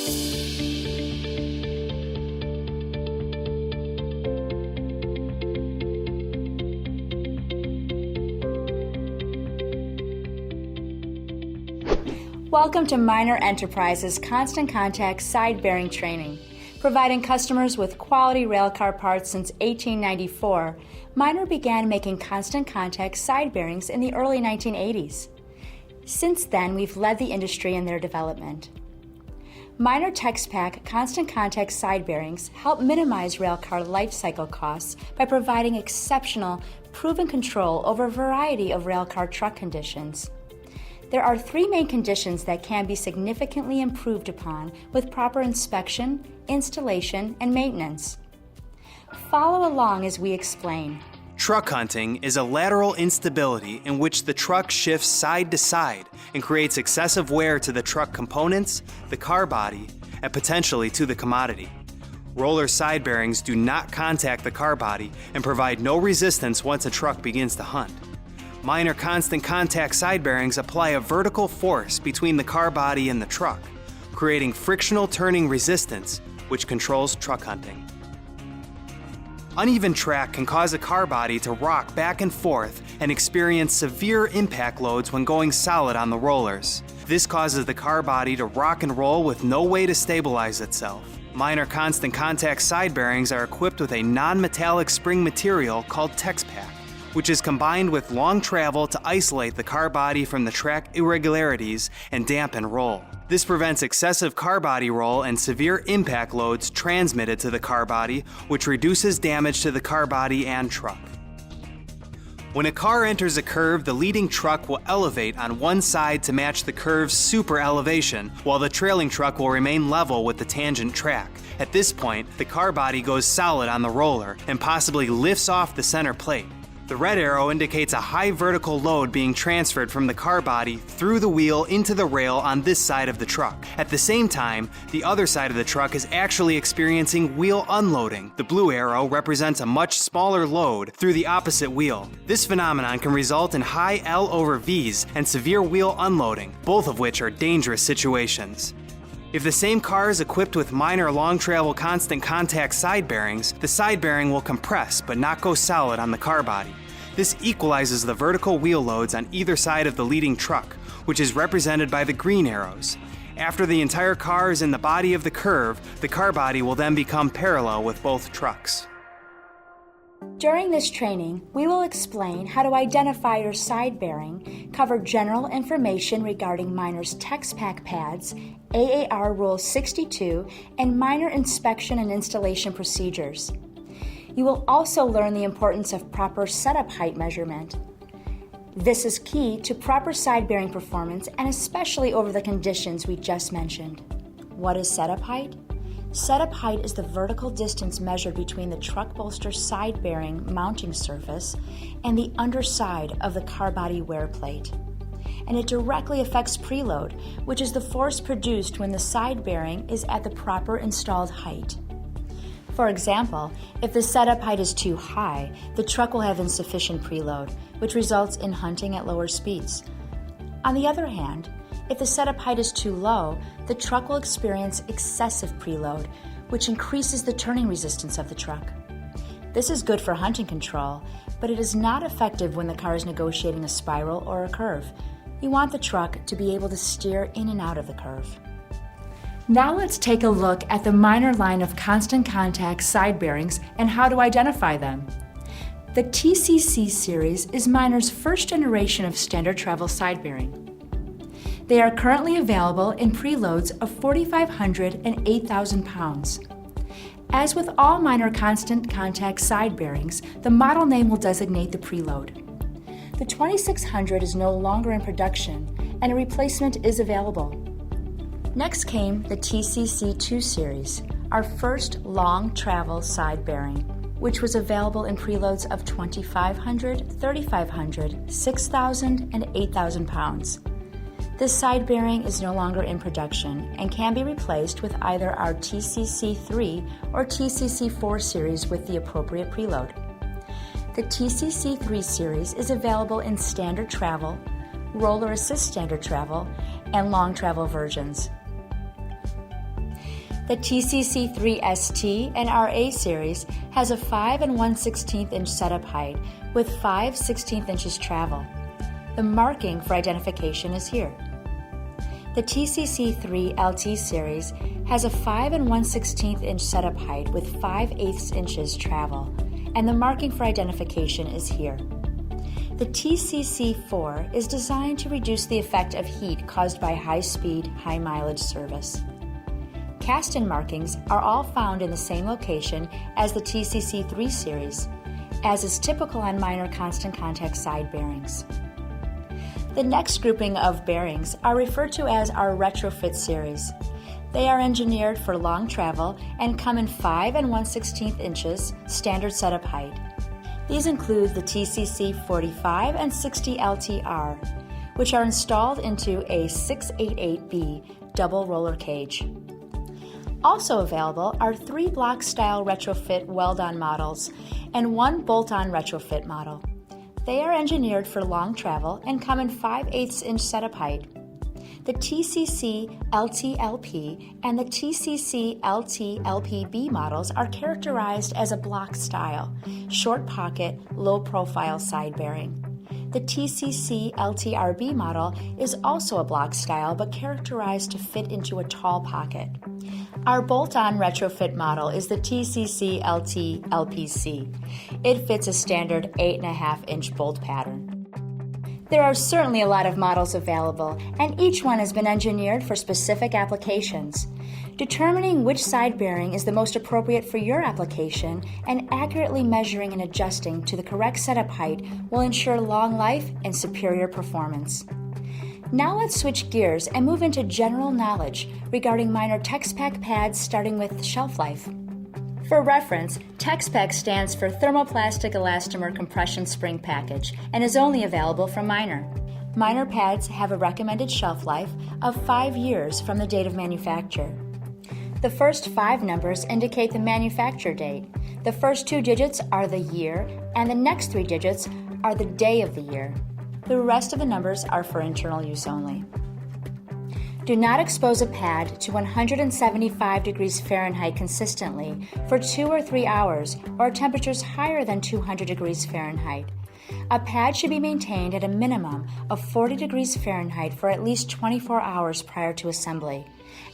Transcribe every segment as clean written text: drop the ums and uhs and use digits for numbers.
Welcome to Miner Enterprises Constant Contact Side Bearing Training. Providing customers with quality railcar parts since 1894, Miner began making constant contact side bearings in the early 1980s. Since then, we've led the industry in their development. Miner TecsPak constant contact side bearings help minimize railcar life cycle costs by providing exceptional, proven control over a variety of railcar truck conditions. There are three main conditions that can be significantly improved upon with proper inspection, installation, and maintenance. Follow along as we explain. Truck hunting is a lateral instability in which the truck shifts side to side and creates excessive wear to the truck components, the car body, and potentially to the commodity. Roller side bearings do not contact the car body and provide no resistance once a truck begins to hunt. Miner constant contact side bearings apply a vertical force between the car body and the truck, creating frictional turning resistance, which controls truck hunting. Uneven track can cause a car body to rock back and forth and experience severe impact loads when going solid on the rollers. This causes the car body to rock and roll with no way to stabilize itself. Miner constant contact side bearings are equipped with a non-metallic spring material called TecsPak, which is combined with long travel to isolate the car body from the track irregularities and dampen roll. This prevents excessive car body roll and severe impact loads transmitted to the car body, which reduces damage to the car body and truck. When a car enters a curve, the leading truck will elevate on one side to match the curve's super elevation, while the trailing truck will remain level with the tangent track. At this point, the car body goes solid on the roller and possibly lifts off the center plate. The red arrow indicates a high vertical load being transferred from the car body through the wheel into the rail on this side of the truck. At the same time, the other side of the truck is actually experiencing wheel unloading. The blue arrow represents a much smaller load through the opposite wheel. This phenomenon can result in high L over V's and severe wheel unloading, both of which are dangerous situations. If the same car is equipped with Miner long travel constant contact side bearings, the side bearing will compress but not go solid on the car body. This equalizes the vertical wheel loads on either side of the leading truck, which is represented by the green arrows. After the entire car is in the body of the curve, the car body will then become parallel with both trucks. During this training, we will explain how to identify your side bearing, cover general information regarding Miner's TecsPak pads, AAR Rule 62, and Miner inspection and installation procedures. You will also learn the importance of proper setup height measurement. This is key to proper side bearing performance and especially over the conditions we just mentioned. What is setup height? Setup height is the vertical distance measured between the truck bolster side bearing mounting surface and the underside of the car body wear plate. And it directly affects preload, which is the force produced when the side bearing is at the proper installed height. For example, if the setup height is too high, the truck will have insufficient preload, which results in hunting at lower speeds. On the other hand, if the setup height is too low, the truck will experience excessive preload, which increases the turning resistance of the truck. This is good for hunting control, but it is not effective when the car is negotiating a spiral or a curve. You want the truck to be able to steer in and out of the curve. Now let's take a look at the Miner line of constant contact side bearings and how to identify them. The TCC series is Miner's first generation of standard travel side bearing. They are currently available in preloads of 4,500 and 8,000 pounds. As with all Miner constant contact side bearings, the model name will designate the preload. The 2600 is no longer in production and a replacement is available. Next came the TCC-II series, our first long travel side bearing, which was available in preloads of 2,500, 3,500, 6,000, and 8,000 pounds. This side bearing is no longer in production and can be replaced with either our TCC-III or TCC-IV series with the appropriate preload. The TCC-III series is available in standard travel, roller assist standard travel, and long travel versions. The TCC-III ST and RA series has a 5 1/16 inch setup height with 5 16th inches travel. The marking for identification is here. The TCC-III LT series has a 5 1/16 inch setup height with 5/8 inches travel, and the marking for identification is here. The TCC-IV is designed to reduce the effect of heat caused by high-speed, high-mileage service. Cast-in markings are all found in the same location as the TCC-III series, as is typical on minor constant contact side bearings. The next grouping of bearings are referred to as our retrofit series. They are engineered for long travel and come in 5 1/16 inches standard setup height. These include the TCC-45 and 60 LTR, which are installed into a 688B double roller cage. Also available are 3 block-style retrofit weld-on models and 1 bolt-on retrofit model. They are engineered for long travel and come in 5/8 inch setup height. The TCC-LTLP and the TCC-LTLP-B models are characterized as a block style, short pocket, low profile side bearing. The TCC-LTRB model is also a block style but characterized to fit into a tall pocket. Our bolt-on retrofit model is the TCC-LTLP-C. It fits a standard 8.5 inch bolt pattern. There are certainly a lot of models available, and each one has been engineered for specific applications. Determining which side bearing is the most appropriate for your application and accurately measuring and adjusting to the correct setup height will ensure long life and superior performance. Now let's switch gears and move into general knowledge regarding minor TecsPak pads, starting with shelf life. For reference, TecsPak stands for Thermoplastic Elastomer Compression Spring Package and is only available from Minor. Minor pads have a recommended shelf life of 5 years from the date of manufacture. The first 5 numbers indicate the manufacture date. The first 2 digits are the year, and the next 3 digits are the day of the year. The rest of the numbers are for internal use only. Do not expose a pad to 175 degrees Fahrenheit consistently for 2 or 3 hours or temperatures higher than 200 degrees Fahrenheit. A pad should be maintained at a minimum of 40 degrees Fahrenheit for at least 24 hours prior to assembly.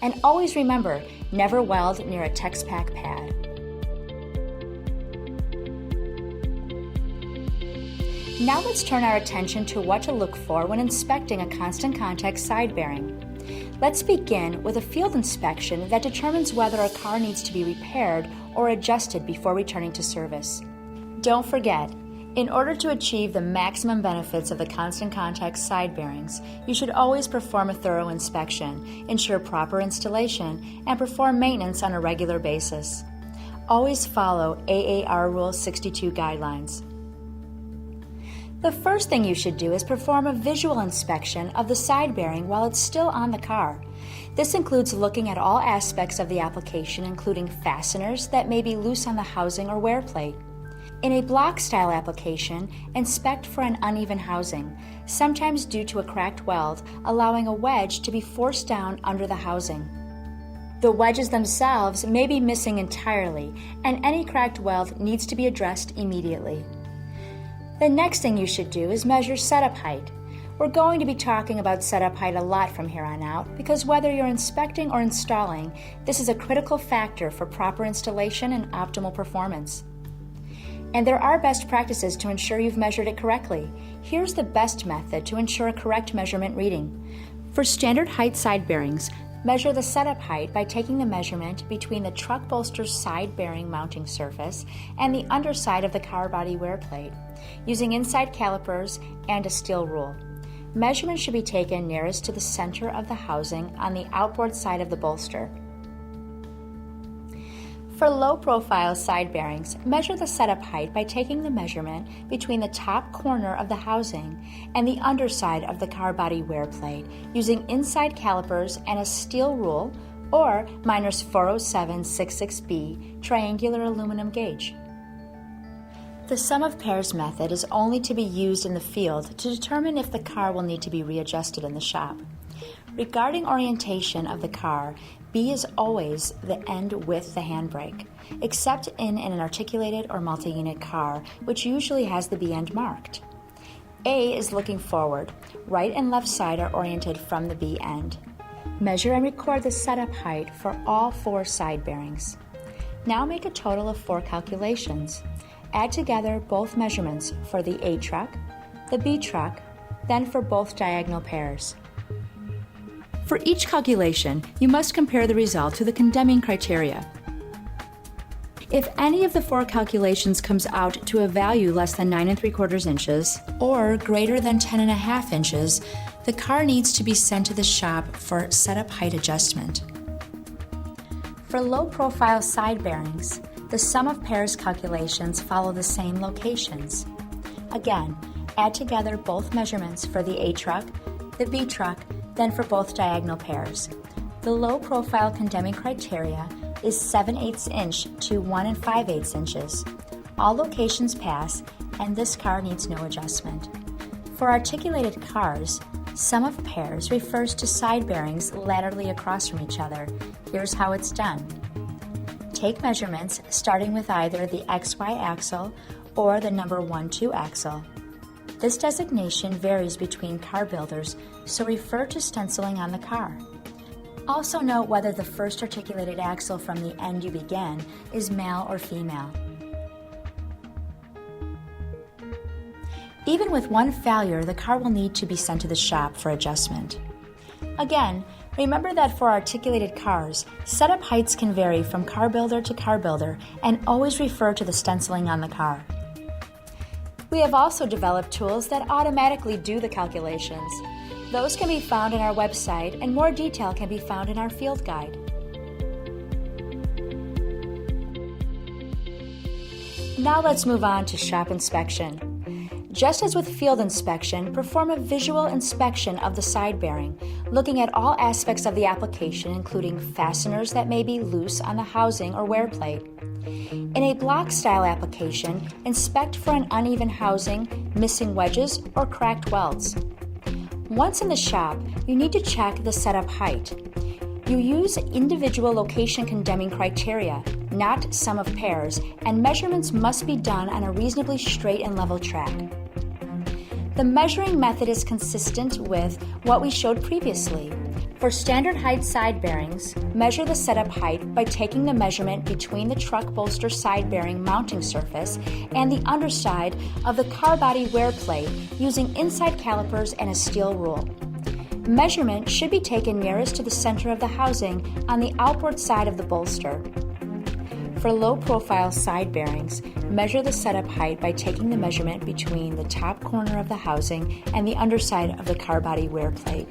And always remember, never weld near a TecsPak pad. Now let's turn our attention to what to look for when inspecting a constant contact side bearing. Let's begin with a field inspection that determines whether a car needs to be repaired or adjusted before returning to service. Don't forget, in order to achieve the maximum benefits of the constant contact side bearings, you should always perform a thorough inspection, ensure proper installation, and perform maintenance on a regular basis. Always follow AAR Rule 62 guidelines. The first thing you should do is perform a visual inspection of the side bearing while it's still on the car. This includes looking at all aspects of the application, including fasteners that may be loose on the housing or wear plate. In a block-style application, inspect for an uneven housing, sometimes due to a cracked weld, allowing a wedge to be forced down under the housing. The wedges themselves may be missing entirely, and any cracked weld needs to be addressed immediately. The next thing you should do is measure setup height. We're going to be talking about setup height a lot from here on out because whether you're inspecting or installing, this is a critical factor for proper installation and optimal performance. And there are best practices to ensure you've measured it correctly. Here's the best method to ensure a correct measurement reading. For standard height side bearings, measure the setup height by taking the measurement between the truck bolster's side bearing mounting surface and the underside of the car body wear plate, using inside calipers and a steel rule. Measurements should be taken nearest to the center of the housing on the outboard side of the bolster. For low-profile side bearings, measure the setup height by taking the measurement between the top corner of the housing and the underside of the car body wear plate, using inside calipers and a steel rule or -40766B triangular aluminum gauge. The sum of pairs method is only to be used in the field to determine if the car will need to be readjusted in the shop. Regarding orientation of the car, B is always the end with the handbrake, except in an articulated or multi-unit car, which usually has the B end marked. A is looking forward. Right and left side are oriented from the B end. Measure and record the setup height for all 4 side bearings. Now make a total of 4 calculations. Add together both measurements for the A truck, the B truck, then for both diagonal pairs. For each calculation, you must compare the result to the condemning criteria. If any of the 4 calculations comes out to a value less than 9 3/4 inches or greater than 10 1/2 inches, the car needs to be sent to the shop for setup height adjustment. For low-profile side bearings, the sum of pairs calculations follow the same locations. Again, add together both measurements for the A truck, the B truck, then for both diagonal pairs. The low-profile condemning criteria is 7/8 inch to 1 5/8 inches. All locations pass, and this car needs no adjustment. For articulated cars, sum of pairs refers to side bearings laterally across from each other. Here's how it's done. Take measurements starting with either the XY axle or the number 1-2 axle. This designation varies between car builders, so refer to stenciling on the car. Also note whether the first articulated axle from the end you begin is male or female. Even with one failure, the car will need to be sent to the shop for adjustment. Again, remember that for articulated cars, setup heights can vary from car builder to car builder, and always refer to the stenciling on the car. We have also developed tools that automatically do the calculations. Those can be found on our website, and more detail can be found in our field guide. Now let's move on to shop inspection. Just as with field inspection, perform a visual inspection of the side bearing, looking at all aspects of the application, including fasteners that may be loose on the housing or wear plate. In a block-style application, inspect for an uneven housing, missing wedges, or cracked welds. Once in the shop, you need to check the setup height. You use individual location condemning criteria, not sum of pairs, and measurements must be done on a reasonably straight and level track. The measuring method is consistent with what we showed previously. For standard height side bearings, measure the setup height by taking the measurement between the truck bolster side bearing mounting surface and the underside of the car body wear plate using inside calipers and a steel rule. Measurement should be taken nearest to the center of the housing on the outboard side of the bolster. For low-profile side bearings, measure the setup height by taking the measurement between the top corner of the housing and the underside of the car body wear plate,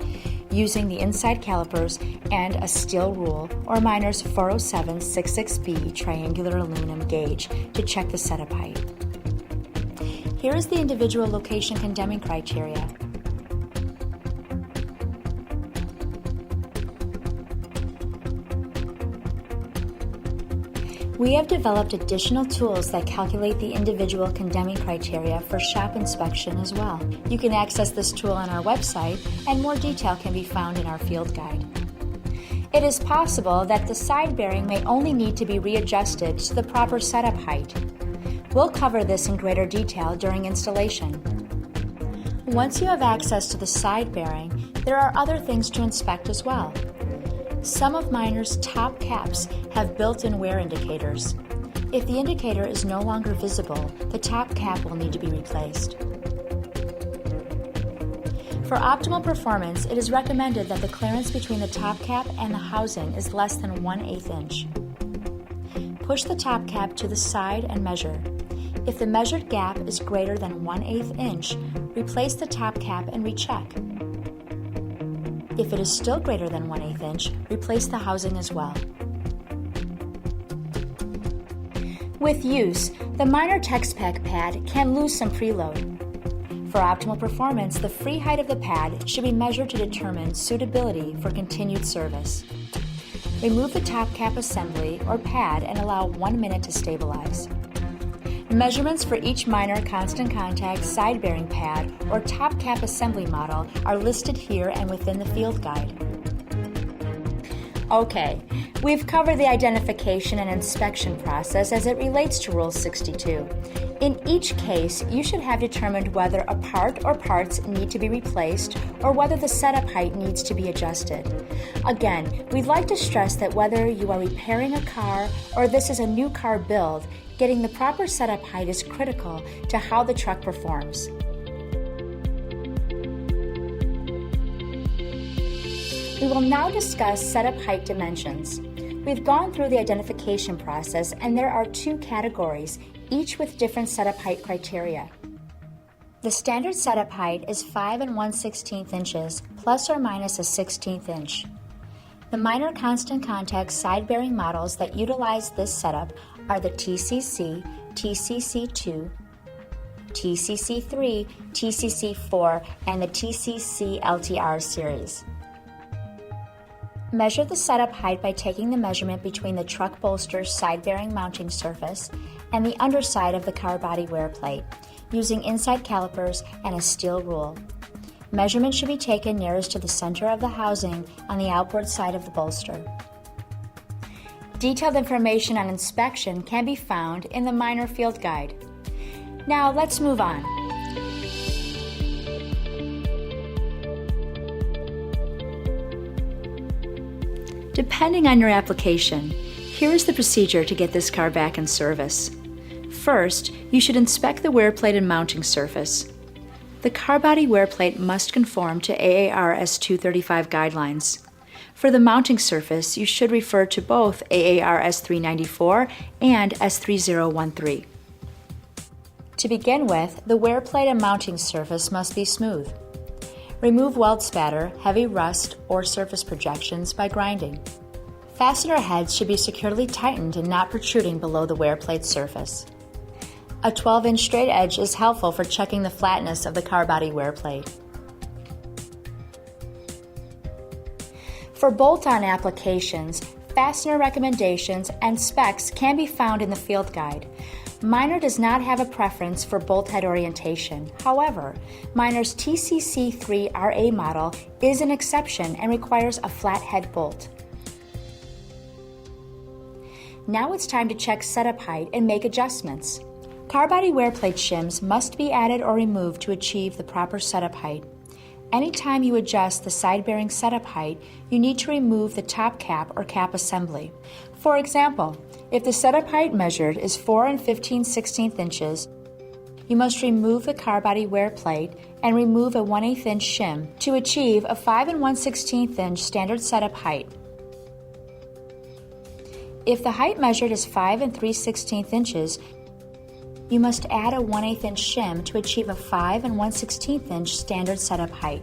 using the inside calipers and a steel rule or Miner's 407-66B triangular aluminum gauge to check the setup height. Here is the individual location condemning criteria. We have developed additional tools that calculate the individual condemning criteria for shop inspection as well. You can access this tool on our website, and more detail can be found in our field guide. It is possible that the side bearing may only need to be readjusted to the proper setup height. We'll cover this in greater detail during installation. Once you have access to the side bearing, there are other things to inspect as well. Some of Miner's top caps have built-in wear indicators. If the indicator is no longer visible, the top cap will need to be replaced. For optimal performance, it is recommended that the clearance between the top cap and the housing is less than 1/8 inch. Push the top cap to the side and measure. If the measured gap is greater than 1/8 inch, replace the top cap and recheck. If it is still greater than 1/8 inch, replace the housing as well. With use, the Miner TecsPak pad can lose some preload. For optimal performance, the free height of the pad should be measured to determine suitability for continued service. Remove the top cap assembly or pad and allow 1 minute to stabilize. Measurements for each minor constant contact side bearing pad or top cap assembly model are listed here and within the field guide. Okay, we've covered the identification and inspection process as it relates to Rule 62. In each case, you should have determined whether a part or parts need to be replaced or whether the setup height needs to be adjusted. Again, we'd like to stress that whether you are repairing a car or this is a new car build, getting the proper setup height is critical to how the truck performs. We will now discuss setup height dimensions. We've gone through the identification process and there are two categories, each with different setup height criteria. The standard setup height is 5 1/16 inches plus or minus a 1/16 inch. The minor constant contact side bearing models that utilize this setup are the TCC, TCC-II, TCC-III, TCC-IV, and the TCC-LTR series. Measure the setup height by taking the measurement between the truck bolster's side-bearing mounting surface and the underside of the car body wear plate, using inside calipers and a steel rule. Measurement should be taken nearest to the center of the housing on the outboard side of the bolster. Detailed information on inspection can be found in the minor field guide. Now let's move on. Depending on your application, here is the procedure to get this car back in service. First, you should inspect the wear plate and mounting surface. The car body wear plate must conform to AAR S235 guidelines. For the mounting surface, you should refer to both AAR S394 and S3013. To begin with, the wear plate and mounting surface must be smooth. Remove weld spatter, heavy rust, or surface projections by grinding. Fastener heads should be securely tightened and not protruding below the wear plate surface. A 12-inch straight edge is helpful for checking the flatness of the car body wear plate. For bolt-on applications, fastener recommendations and specs can be found in the field guide. Minor does not have a preference for bolt head orientation. However, Minor's TCC-III RA model is an exception and requires a flat head bolt. Now it's time to check setup height and make adjustments. Car body wear plate shims must be added or removed to achieve the proper setup height. Anytime you adjust the side bearing setup height, you need to remove the top cap or cap assembly. For example, if the setup height measured is 4 15/16 inches, you must remove the car body wear plate and remove a 1/8 inch shim to achieve a 5 1/16 inch standard setup height. If the height measured is 5 3/16 inches, you must add a 1/8 inch shim to achieve a 5 1/16 inch standard setup height.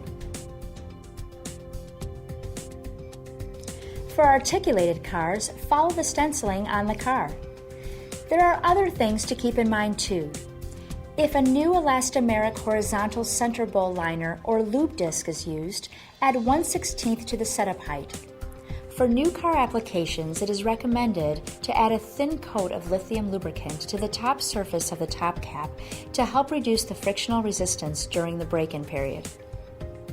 For articulated cars, follow the stenciling on the car. There are other things to keep in mind too. If a new elastomeric horizontal center bowl liner or lube disc is used, add 1/16 to the setup height. For new car applications, it is recommended to add a thin coat of lithium lubricant to the top surface of the top cap to help reduce the frictional resistance during the break-in period.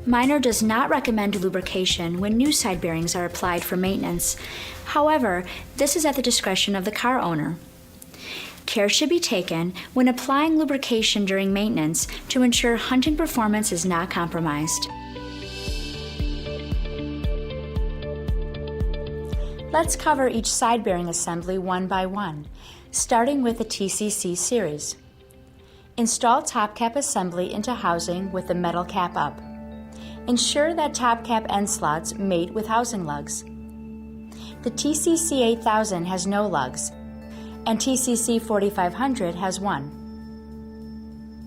Minor does not recommend lubrication when new side bearings are applied for maintenance. However, this is at the discretion of the car owner. Care should be taken when applying lubrication during maintenance to ensure hunting performance is not compromised. Let's cover each side bearing assembly one by one, starting with the TCC series. Install top cap assembly into housing with the metal cap up. Ensure that top cap end slots mate with housing lugs. The TCC-8000 has no lugs, and TCC-4500 has one.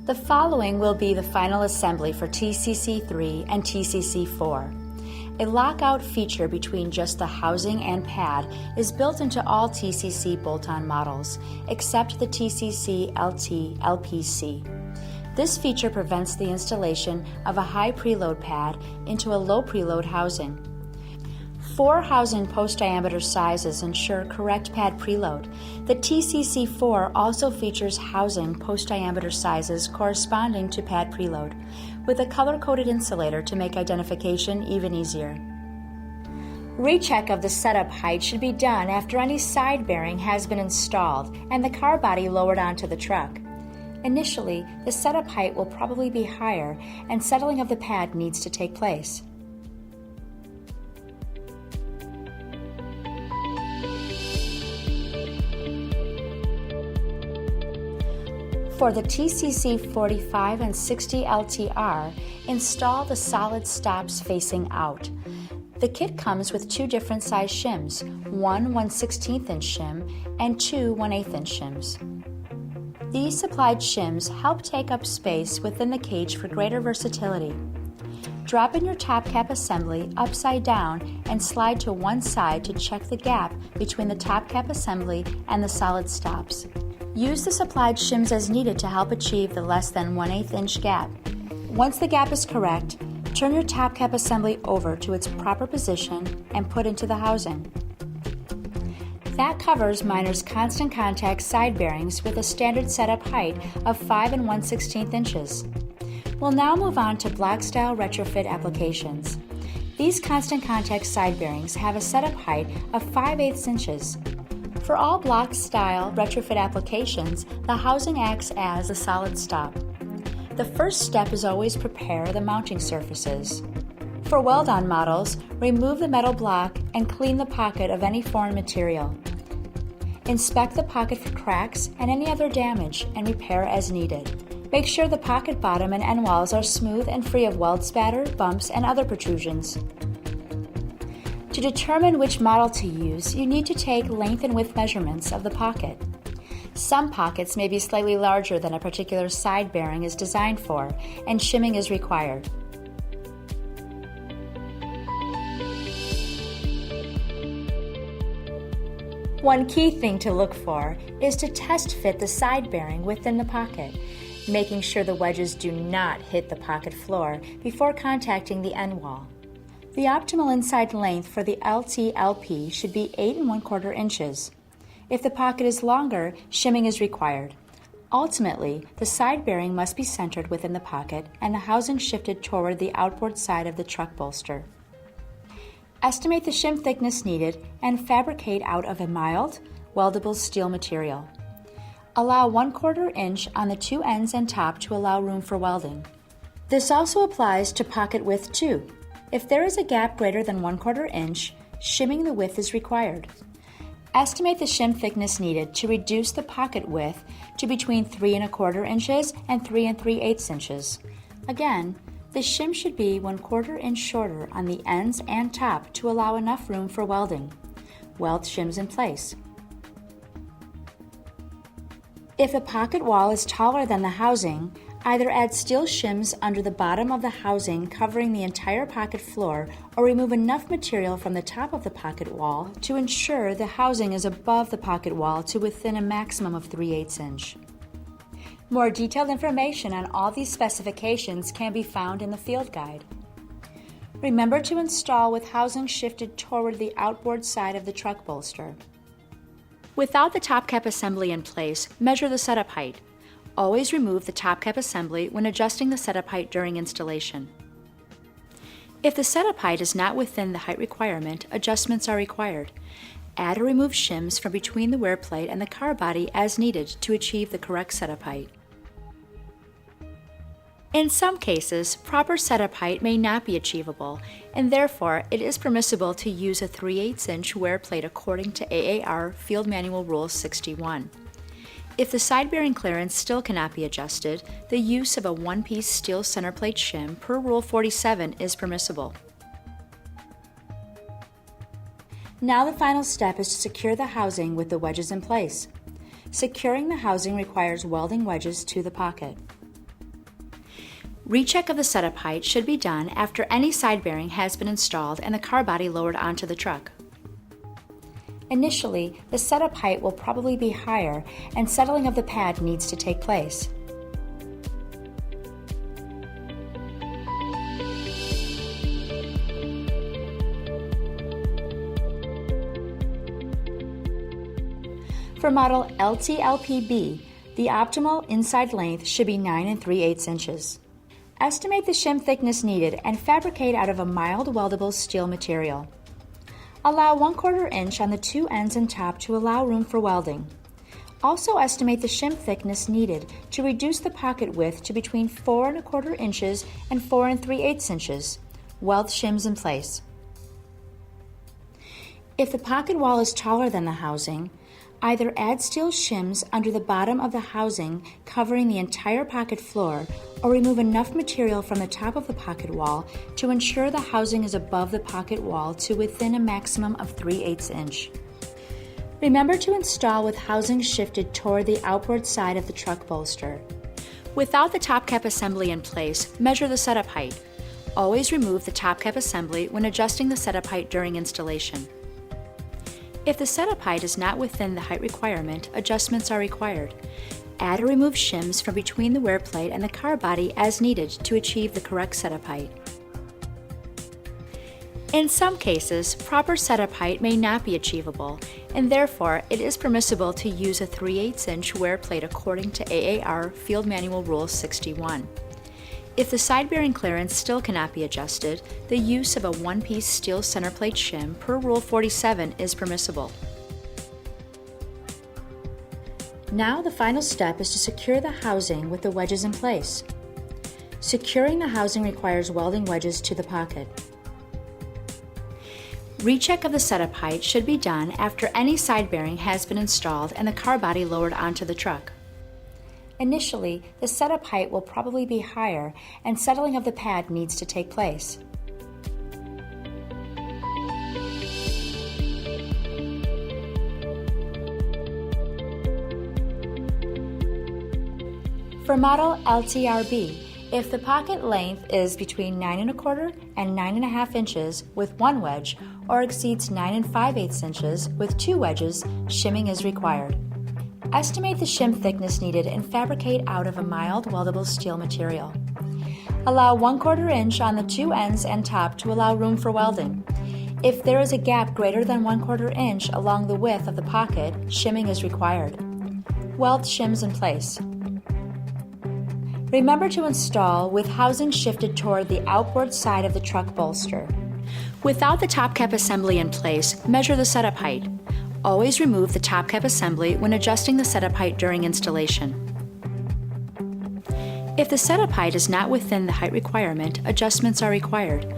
The following will be the final assembly for TCC-III and TCC-IV. A lockout feature between just the housing and pad is built into all TCC bolt-on models, except the TCC-LTLP-C. This feature prevents the installation of a high preload pad into a low preload housing. 4 housing post diameter sizes ensure correct pad preload. The TCC-IV also features housing post diameter sizes corresponding to pad preload, with a color-coded insulator to make identification even easier. Recheck of the setup height should be done after any side bearing has been installed and the car body lowered onto the truck. Initially, the setup height will probably be higher and settling of the pad needs to take place. For the TCC-45 and 60 LTR, install the solid stops facing out. The kit comes with 2 different size shims, one 1/16 inch shim and 2 1/8 inch shims. These supplied shims help take up space within the cage for greater versatility. Drop in your top cap assembly upside down and slide to one side to check the gap between the top cap assembly and the solid stops. Use the supplied shims as needed to help achieve the less than 1/8 inch gap. Once the gap is correct, turn your top cap assembly over to its proper position and put into the housing. That covers Miner's constant contact side bearings with a standard setup height of 5 1/16 inches. We'll now move on to block style retrofit applications. These constant contact side bearings have a setup height of 5/8 inches. For all block style retrofit applications, the housing acts as a solid stop. The first step is always prepare the mounting surfaces. For weld-on models, remove the metal block and clean the pocket of any foreign material. Inspect the pocket for cracks and any other damage and repair as needed. Make sure the pocket bottom and end walls are smooth and free of weld spatter, bumps, and other protrusions. To determine which model to use, you need to take length and width measurements of the pocket. Some pockets may be slightly larger than a particular side bearing is designed for, and shimming is required. One key thing to look for is to test fit the side bearing within the pocket, making sure the wedges do not hit the pocket floor before contacting the end wall. The optimal inside length for the LTLP should be 8 1/4 inches. If the pocket is longer, shimming is required. Ultimately, the side bearing must be centered within the pocket and the housing shifted toward the outboard side of the truck bolster. Estimate the shim thickness needed and fabricate out of a mild, weldable steel material. Allow 1/4 inch on the 2 ends and top to allow room for welding. This also applies to pocket width too. If there is a gap greater than 1/4 inch, shimming the width is required. Estimate the shim thickness needed to reduce the pocket width to between 3 1/4 inches and 3 3/8 inches. Again, the shim should be 1/4 inch shorter on the ends and top to allow enough room for welding. Weld shims in place. If the pocket wall is taller than the housing, either add steel shims under the bottom of the housing covering the entire pocket floor or remove enough material from the top of the pocket wall to ensure the housing is above the pocket wall to within a maximum of 3/8 inch. More detailed information on all these specifications can be found in the field guide. Remember to install with housing shifted toward the outboard side of the truck bolster. Without the top cap assembly in place, measure the setup height. Always remove the top cap assembly when adjusting the setup height during installation. If the setup height is not within the height requirement, adjustments are required. Add or remove shims from between the wear plate and the car body as needed to achieve the correct setup height. In some cases, proper setup height may not be achievable, and therefore it is permissible to use a 3/8 inch wear plate according to AAR Field Manual Rule 61. If the side bearing clearance still cannot be adjusted, the use of a one-piece steel center plate shim per Rule 47 is permissible. Now the final step is to secure the housing with the wedges in place. Securing the housing requires welding wedges to the pocket. Recheck of the setup height should be done after any side bearing has been installed and the car body lowered onto the truck. Initially, the setup height will probably be higher and settling of the pad needs to take place. For model LTLP-B, the optimal inside length should be 9 3/8 inches. Estimate the shim thickness needed and fabricate out of a mild weldable steel material. Allow 1/4 inch on the two ends and top to allow room for welding. Also estimate the shim thickness needed to reduce the pocket width to between 4 1/4 inches and 4 3/8 inches. Weld shims in place. If the pocket wall is taller than the housing, either add steel shims under the bottom of the housing covering the entire pocket floor, or remove enough material from the top of the pocket wall to ensure the housing is above the pocket wall to within a maximum of 3/8 inch. Remember to install with housing shifted toward the outboard side of the truck bolster. Without the top cap assembly in place, measure the setup height. Always remove the top cap assembly when adjusting the setup height during installation. If the setup height is not within the height requirement, adjustments are required. Add or remove shims from between the wear plate and the car body as needed to achieve the correct setup height. In some cases, proper setup height may not be achievable, and therefore it is permissible to use a 3/8 inch wear plate according to AAR Field Manual Rule 61. If the side bearing clearance still cannot be adjusted, the use of a one-piece steel center plate shim per Rule 47 is permissible. Now the final step is to secure the housing with the wedges in place. Securing the housing requires welding wedges to the pocket. Recheck of the setup height should be done after any side bearing has been installed and the car body lowered onto the truck. Initially, the setup height will probably be higher and settling of the pad needs to take place. For model LTRB, if the pocket length is between 9 1/4 and 9 1/2 inches with one wedge or exceeds 9 5/8 inches with two wedges, shimming is required. Estimate the shim thickness needed and fabricate out of a mild weldable steel material. Allow 1/4 inch on the two ends and top to allow room for welding. If there is a gap greater than 1/4 inch along the width of the pocket, shimming is required. Weld shims in place. Remember to install with housing shifted toward the outboard side of the truck bolster. Without the top cap assembly in place, measure the setup height. Always remove the top cap assembly when adjusting the setup height during installation. If the setup height is not within the height requirement, adjustments are required.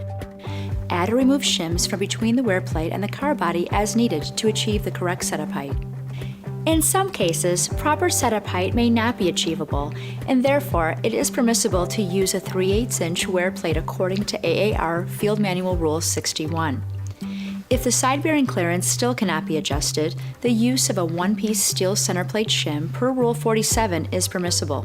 Add or remove shims from between the wear plate and the car body as needed to achieve the correct setup height. In some cases, proper setup height may not be achievable, and therefore it is permissible to use a 3/8 inch wear plate according to AAR Field Manual Rule 61. If the side bearing clearance still cannot be adjusted, the use of a one-piece steel center plate shim per Rule 47 is permissible.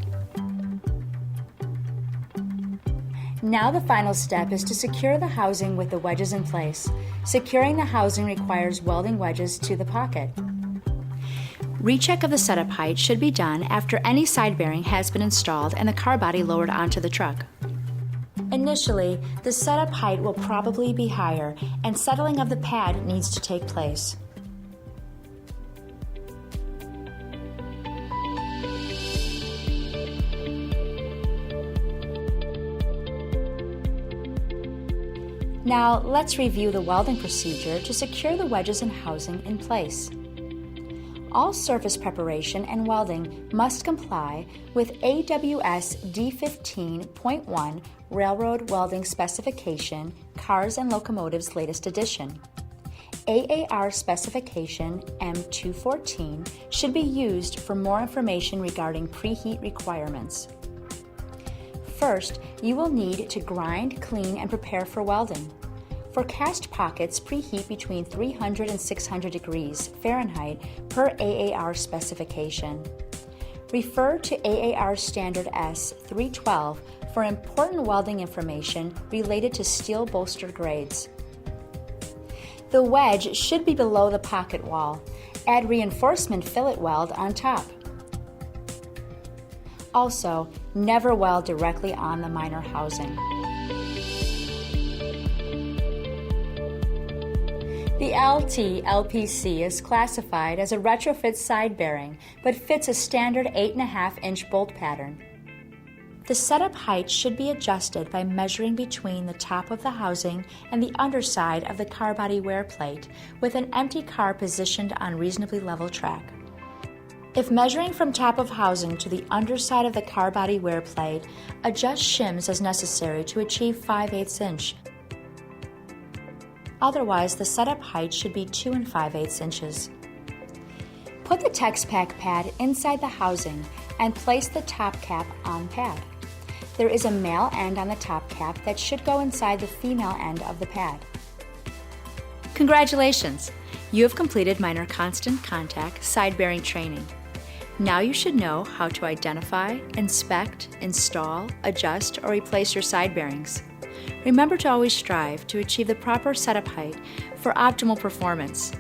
Now the final step is to secure the housing with the wedges in place. Securing the housing requires welding wedges to the pocket. Recheck of the setup height should be done after any side bearing has been installed and the car body lowered onto the truck. Initially, the setup height will probably be higher and settling of the pad needs to take place. Now, let's review the welding procedure to secure the wedges and housing in place. All surface preparation and welding must comply with AWS D15.1 Railroad Welding Specification, Cars and Locomotives Latest Edition. AAR Specification M214 should be used for more information regarding preheat requirements. First, you will need to grind, clean, and prepare for welding. For cast pockets, preheat between 300 and 600 degrees Fahrenheit per AAR specification. Refer to AAR Standard S312 for important welding information related to steel bolster grades. The wedge should be below the pocket wall. Add reinforcement fillet weld on top. Also, never weld directly on the minor housing. The LTLP-C is classified as a retrofit side bearing, but fits a standard 8.5-inch bolt pattern. The setup height should be adjusted by measuring between the top of the housing and the underside of the car body wear plate with an empty car positioned on reasonably level track. If measuring from top of housing to the underside of the car body wear plate, adjust shims as necessary to achieve 5/8 inch. Otherwise, the setup height should be 2 5/8 inches. Put the TecsPak pad inside the housing and place the top cap on pad. There is a male end on the top cap that should go inside the female end of the pad. Congratulations! You have completed minor constant contact side bearing training. Now you should know how to identify, inspect, install, adjust, or replace your side bearings. Remember to always strive to achieve the proper setup height for optimal performance.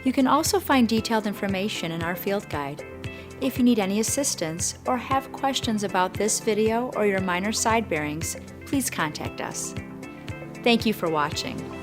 You can also find detailed information in our field guide. If you need any assistance or have questions about this video or your minor side bearings, please contact us. Thank you for watching.